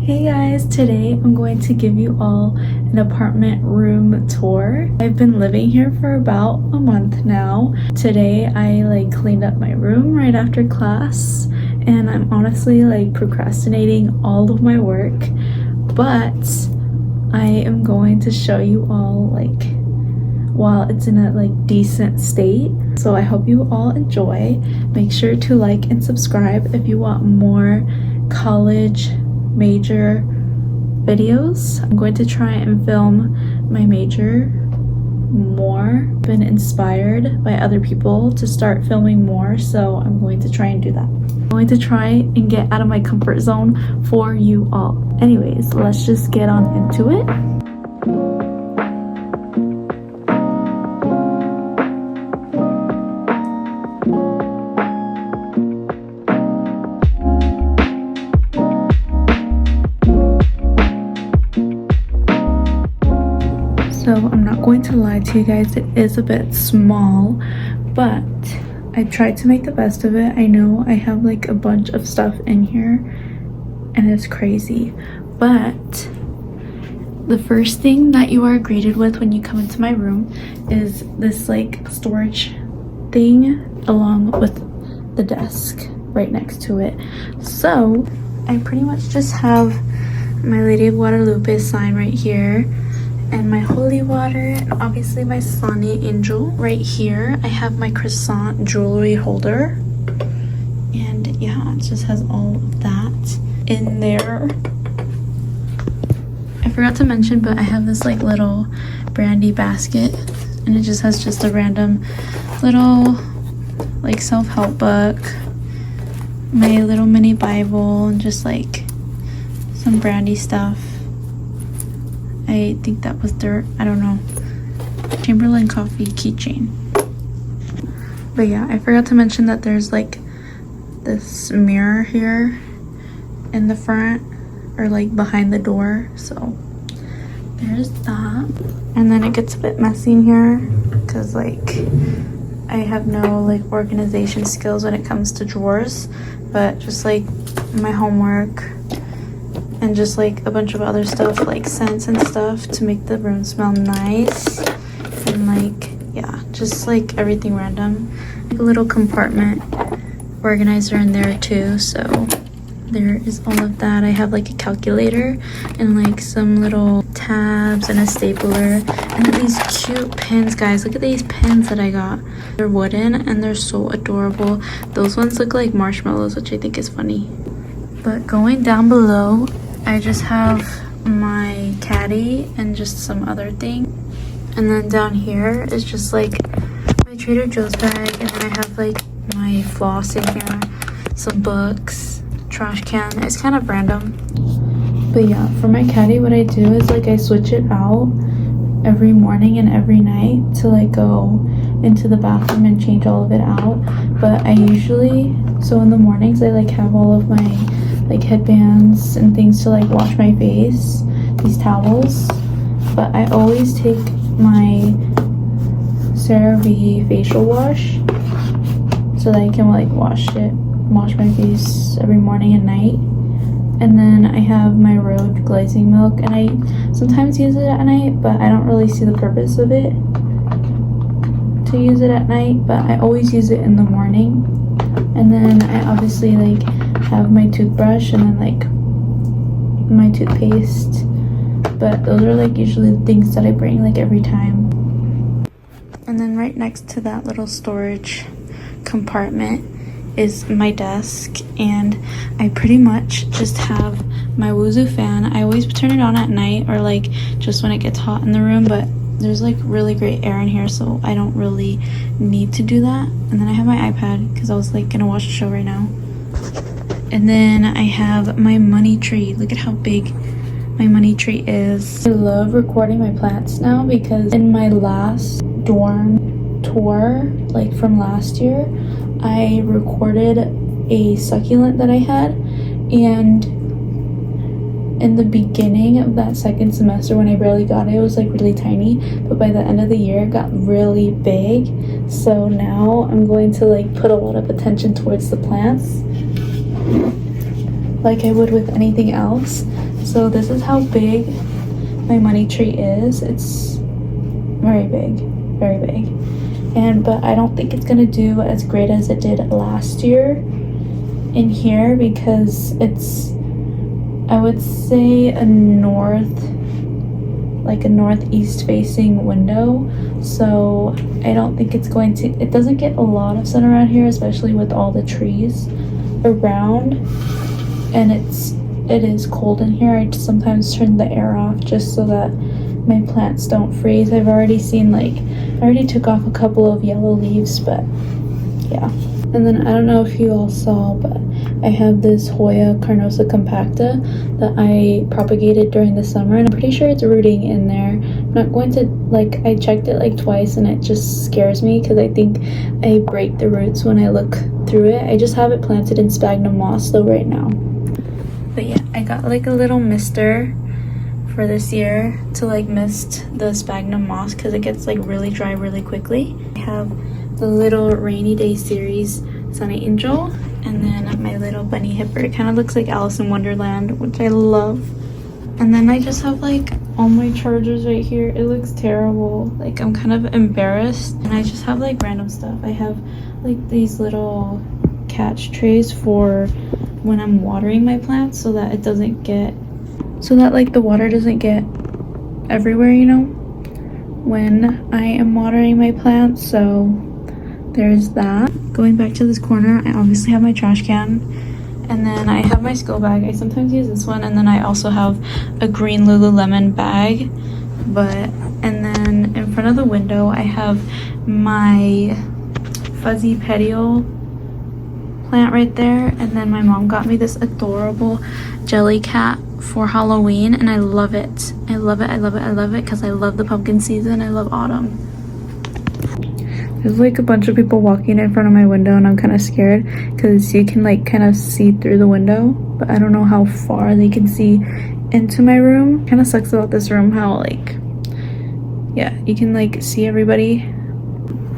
Hey guys, today I'm going to give you all an apartment room tour. I've been living here for about a month now. Today I cleaned up my room right after class and I'm honestly procrastinating all of my work, but I am going to show you all while it's in a decent state. So I hope you all enjoy. Make sure to like and subscribe if you want more college major videos. I'm going to try and film my major more. Been inspired by other people to start filming more, so I'm going to try and do that. I'm going to try and get out of my comfort zone for you all. Anyways, let's just get on into it. So I'm not going to lie to you guys, it is a bit small, but I tried to make the best of it. I know I have a bunch of stuff in here and it's crazy, but the first thing that you are greeted with when you come into my room is this storage thing along with the desk right next to it. So I pretty much just have my Lady of Guadalupe sign right here, and my holy water, and obviously my Sani angel right here. I have my croissant jewelry holder, and yeah, it just has all of that in there. I forgot to mention, but I have this little brandy basket, and it just has just a random little self-help book, my little mini Bible, and just some brandy stuff. I think that was dirt, I don't know. Chamberlain coffee keychain. But yeah, I forgot to mention that there's this mirror here in the front, or behind the door, so there's that. And then it gets a bit messy in here because I have no organization skills when it comes to drawers, but just my homework and just a bunch of other stuff scents and stuff to make the room smell nice, and yeah, just everything random. A little compartment organizer in there too, so there is all of that. I have a calculator and some little tabs and a stapler, and then these cute pins. Guys, look at these pins that I got. They're wooden and they're so adorable. Those ones look like marshmallows, which I think is funny. But going down below, I just have my caddy and just some other thing, and then down here is just my Trader Joe's bag, and then I have my floss in here, some books, trash can. It's kind of random, but yeah, for my caddy, what I do is I switch it out every morning and every night to go into the bathroom and change all of it out. But I usually, so in the mornings, I have all of my headbands and things to wash my face, these towels, but I always take my CeraVe facial wash so that I can wash my face every morning and night. And then I have my Rhode glazing milk, and I sometimes use it at night, but I don't really see the purpose of it to use it at night, but I always use it in the morning. And then I obviously have my toothbrush and then my toothpaste, but those are usually the things that I bring every time. And then right next to that little storage compartment is my desk, and I pretty much just have my Wuzu fan. I always turn it on at night or just when it gets hot in the room, but there's really great air in here, so I don't really need to do that. And then I have my iPad because I was gonna watch a show right now. And then I have my money tree. Look at how big my money tree is. I love recording my plants now because in my last dorm tour, from last year, I recorded a succulent that I had, and in the beginning of that second semester when I barely got it, it was really tiny, but by the end of the year it got really big. So now I'm going to put a lot of attention towards the plants like I would with anything else. So this is how big my money tree is. It's very big, very big. But I don't think it's gonna do as great as it did last year in here because it's, I would say, a northeast facing window. So I don't think it's going to, it doesn't get a lot of sun around here, especially with all the trees around. And it is cold in here. I just sometimes turn the air off just so that my plants don't freeze. I've already seen, like, I already took off a couple of yellow leaves, but yeah. And then I don't know if you all saw, but I have this Hoya carnosa compacta that I propagated during the summer, and I'm pretty sure it's rooting in there. I'm not going to, like, I checked it like twice and it just scares me because I think I break the roots when I look through it. I just have it planted in sphagnum moss though right now. But yeah, I got like a little mister for this year to like mist the sphagnum moss because it gets like really dry really quickly. I have the little rainy day series Sunny Angel, and then my little bunny hipper. It kind of looks like Alice in Wonderland, which I love. And then I just have like all my chargers right here. It looks terrible. Like, I'm kind of embarrassed. And I just have like random stuff. I have like these little catch trays for when I'm watering my plants so that it doesn't get, so that like the water doesn't get everywhere, you know, when I am watering my plants. So there's that. Going back to this corner, I obviously have my trash can, and then I have my school bag. I sometimes use this one, and then I also have a green Lululemon bag. And then in front of the window I have my fuzzy petiole plant right there, and then my mom got me this adorable jelly cat for Halloween, and I love it. I love it, I love it, I love it because I love the pumpkin season. I love autumn. There's like a bunch of people walking in front of my window, and I'm kind of scared because you can like kind of see through the window, but I don't know how far they can see into my room. Kind of sucks about this room how like, yeah, you can like see everybody.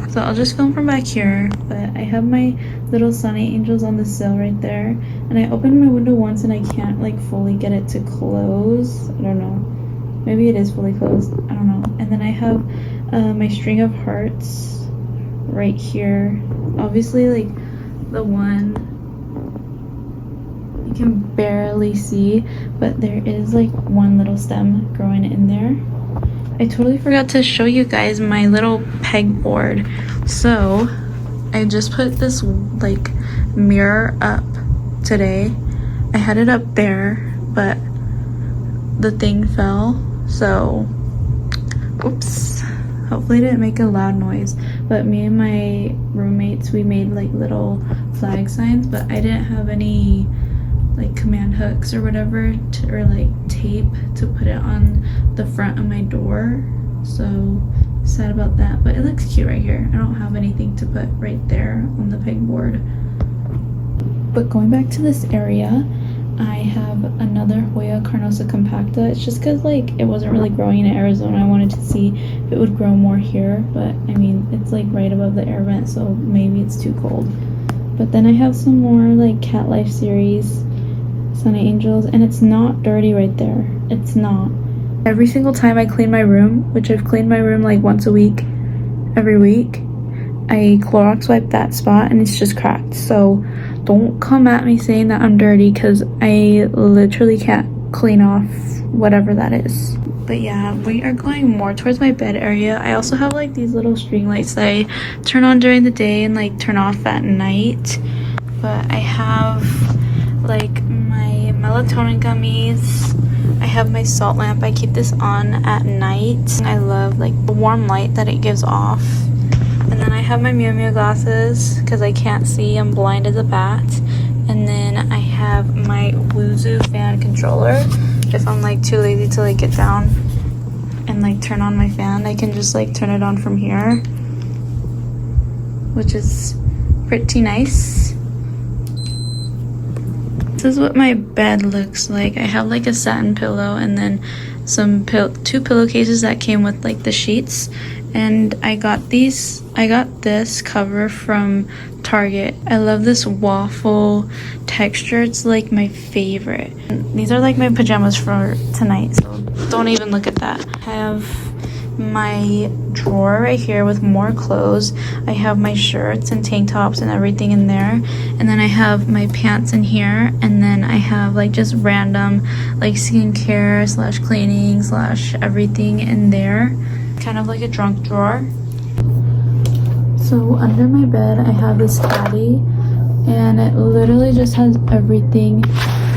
So I'll just film from back here, but I have my little Sunny Angels on the sill right there, and I opened my window once and I can't like fully get it to close. I don't know, maybe it is fully closed, I don't know. And then I have my string of hearts right here. Obviously like the one you can barely see, but there is like one little stem growing in there. I totally forgot to show you guys my little pegboard. So I just put this like mirror up today. I had it up there, but the thing fell, so oops. Hopefully it didn't make a loud noise. But me and my roommates, we made like little flag signs, but I didn't have any like command hooks or whatever or like tape to put it on the front of my door. So sad about that, but it looks cute right here. I don't have anything to put right there on the pegboard. But going back to this area, I have another Hoya carnosa compacta. It's just because like it wasn't really growing in Arizona. I wanted to see if it would grow more here, but I mean it's like right above the air vent, so maybe it's too cold. But then I have some more like Cat Life series Sunny Angels, and it's not dirty right there. It's not. Every single time I clean my room, which I've cleaned my room like once a week, every week, I Clorox wipe that spot and it's just cracked. So don't come at me saying that I'm dirty because I literally can't clean off whatever that is. But yeah, we are going more towards my bed area. I also have like these little string lights that I turn on during the day and like turn off at night. But I have like my melatonin gummies. I have my salt lamp. I keep this on at night. I love like the warm light that it gives off. And then I have my Miu Miu glasses because I can't see. I'm blind as a bat. And then I have my Wuzu fan controller. If I'm like too lazy to like get down and like turn on my fan, I can just like turn it on from here, which is pretty nice. This is what my bed looks like. I have like a satin pillow and then two pillowcases that came with like the sheets. And I got this cover from Target. I love this waffle texture. It's like my favorite. These are like my pajamas for tonight, so don't even look at that. I have my drawer right here with more clothes. I have my shirts and tank tops and everything in there, and then I have my pants in here, and then I have like just random like skincare slash cleaning slash everything in there, kind of like a trunk drawer. So under my bed I have this caddy, and it literally just has everything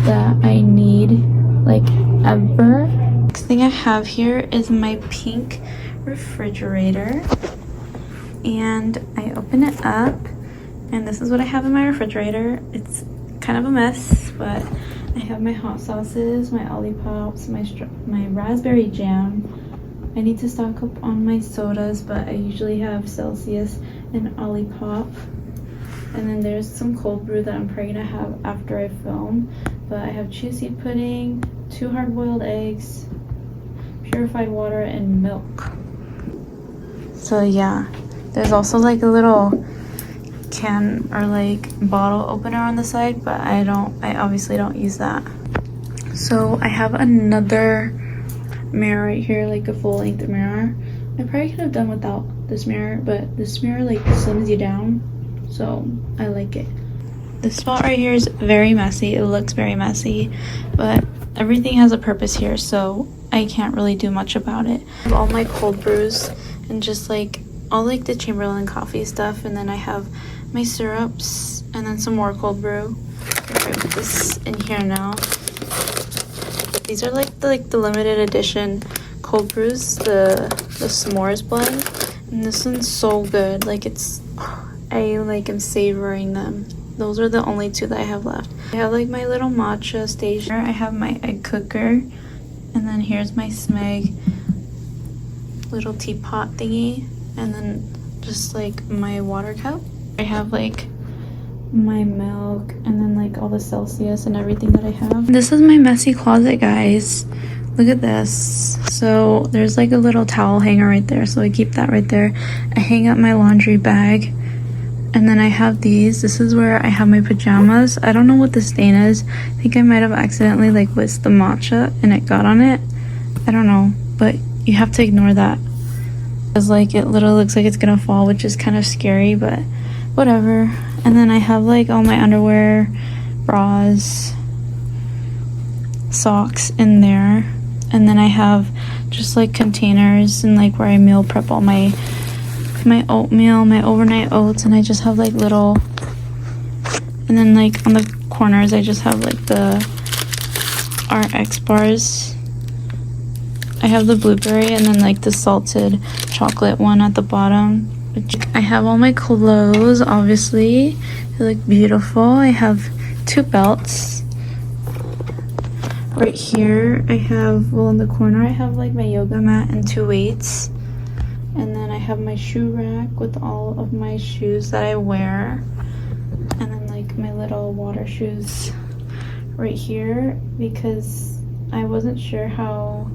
that I need, like ever. Next thing I have here is my pink refrigerator, and I open it up and this is what I have in my refrigerator. It's kind of a mess, but I have my hot sauces, my Olipops, my raspberry jam. I need to stock up on my sodas, but I usually have Celsius and Olipop. And then there's some cold brew that I'm probably gonna have after I film. But I have chia seed pudding, 2 hard-boiled eggs, purified water, and milk. So yeah, there's also like a little can or like bottle opener on the side, but I obviously don't use that. So I have another mirror right here, like a full-length mirror. I probably could have done without this mirror, but this mirror like slims you down, so I like it. This spot right here is very messy. It looks very messy, but everything has a purpose here, so I can't really do much about it. I have all my cold brews and just like all like the Chamberlain coffee stuff, and then I have my syrups and then some more cold brew. I'm gonna put this in here now. These are like the limited edition cold brews, the s'mores blend, and this one's so good. Like I like am savoring them. Those are the only 2 that I have left. I have like my little matcha station. I have my egg cooker, and then here's my Smeg little teapot thingy, and then just like my water cup. I have like my milk, and then like all the Celsius and everything that I have. This is my messy closet, guys. Look at this. So there's like a little towel hanger right there, so I keep that right there. I hang up my laundry bag, and then I have these. This is where I have my pajamas. I don't know what the stain is. I think I might have accidentally like whisked the matcha and it got on it. I don't know, but you have to ignore that, because like it literally looks like it's gonna fall, which is kind of scary, but whatever. And then I have like all my underwear, bras, socks in there, and then I have just like containers and like where I meal prep all my oatmeal, my overnight oats, and I just have like little, and then like on the corners I just have like the RX bars. I have the blueberry and then like the salted chocolate one at the bottom. I have all my clothes, obviously. They look beautiful. I have 2 belts. Right here, I have, well in the corner, I have like my yoga mat and 2 weights. And then I have my shoe rack with all of my shoes that I wear. And then like my little water shoes right here, because I wasn't sure how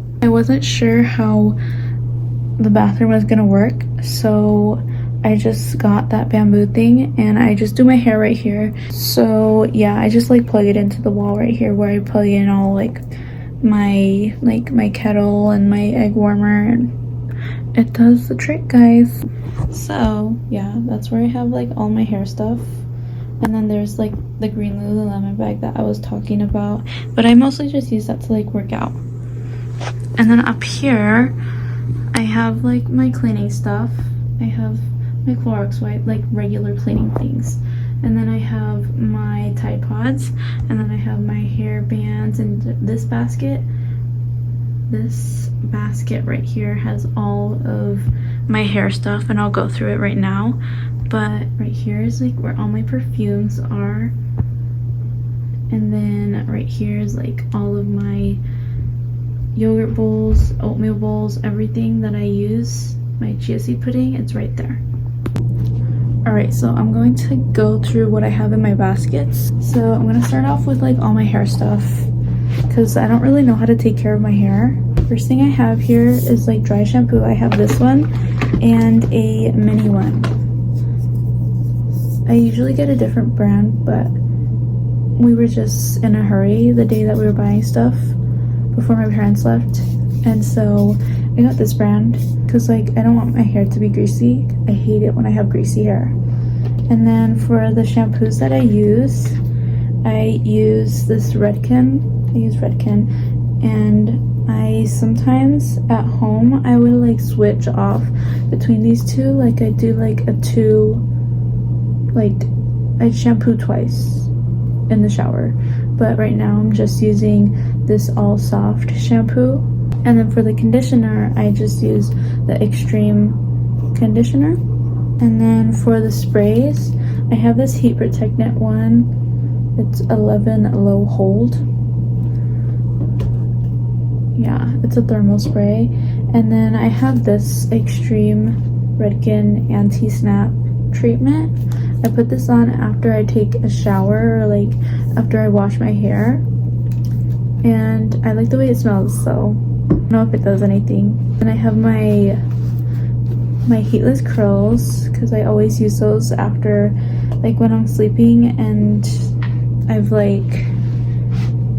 the bathroom was gonna work, so I just got that bamboo thing and I just do my hair right here. So yeah, I just like plug it into the wall right here where I plug in all like my kettle and my egg warmer, and it does the trick, guys. So yeah, that's where I have like all my hair stuff. And then there's like the green Lululemon bag that I was talking about, but I mostly just use that to like work out. And then up here I have like my cleaning stuff. I have my Clorox wipe, like regular cleaning things. And then I have my Tide Pods, and then I have my hair bands, and this basket right here has all of my hair stuff, and I'll go through it right now. But right here is like where all my perfumes are, and then right here is like all of my yogurt bowls, oatmeal bowls, everything that I use. My chia seed pudding, it's right there. Alright, so I'm going to go through what I have in my baskets. So I'm gonna start off with like all my hair stuff because I don't really know how to take care of my hair. First thing I have here is like dry shampoo. I have this one and a mini one. I usually get a different brand, but we were just in a hurry the day that we were buying stuff before my parents left, and so I got this brand because like I don't want my hair to be greasy. I hate it when I have greasy hair. And then for the shampoos that I use this Redken. I use Redken, and I sometimes at home I would like switch off between these two. Like I do like I shampoo twice in the shower, but right now I'm just using this All Soft shampoo. And then for the conditioner I just use the Extreme conditioner. And then for the sprays I have this Heat Protectant one. It's 11 Low Hold. Yeah, it's a thermal spray. And then I have this Extreme Redken Anti-Snap treatment. I put this on after I take a shower or like after I wash my hair, and I like the way it smells, so I don't know if it does anything. And I have my heatless curls because I always use those after like when I'm sleeping and I've like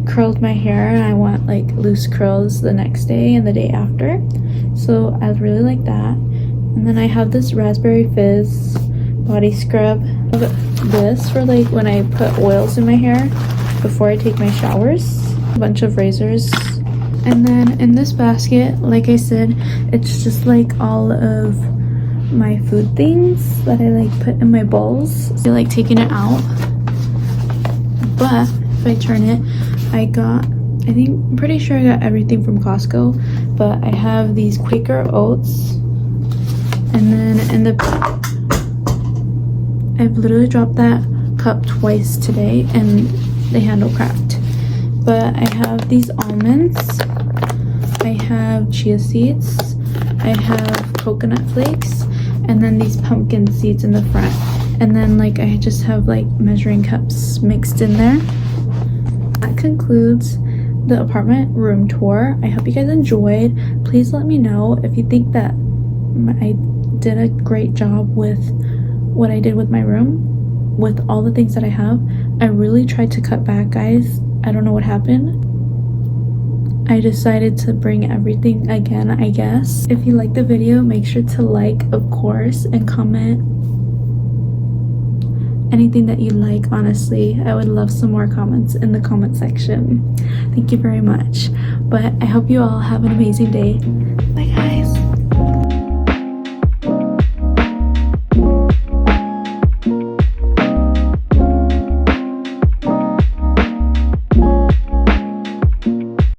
curled my hair and I want like loose curls the next day and the day after, so I really like that. And then I have this Raspberry Fizz body scrub. This for like when I put oils in my hair before I take my showers. A bunch of razors. And then in this basket, like I said, it's just like all of my food things that I like put in my bowls. So like taking it out, but if I turn it, I'm pretty sure I got everything from Costco, but I have these Quaker Oats, and then I've literally dropped that cup twice today and the handle cracked. But I have these almonds, I have chia seeds, I have coconut flakes, and then these pumpkin seeds in the front. And then like I just have like measuring cups mixed in there. That concludes the apartment room tour. I hope you guys enjoyed. Please let me know if you think that I did a great job with what I did with my room, with all the things that I have. I really tried to cut back, guys. I don't know what happened. I decided to bring everything again, I guess. If you like the video, make sure to like, of course, and comment anything that you like. Honestly, I would love some more comments in the comment section. Thank you very much. But I hope you all have an amazing day.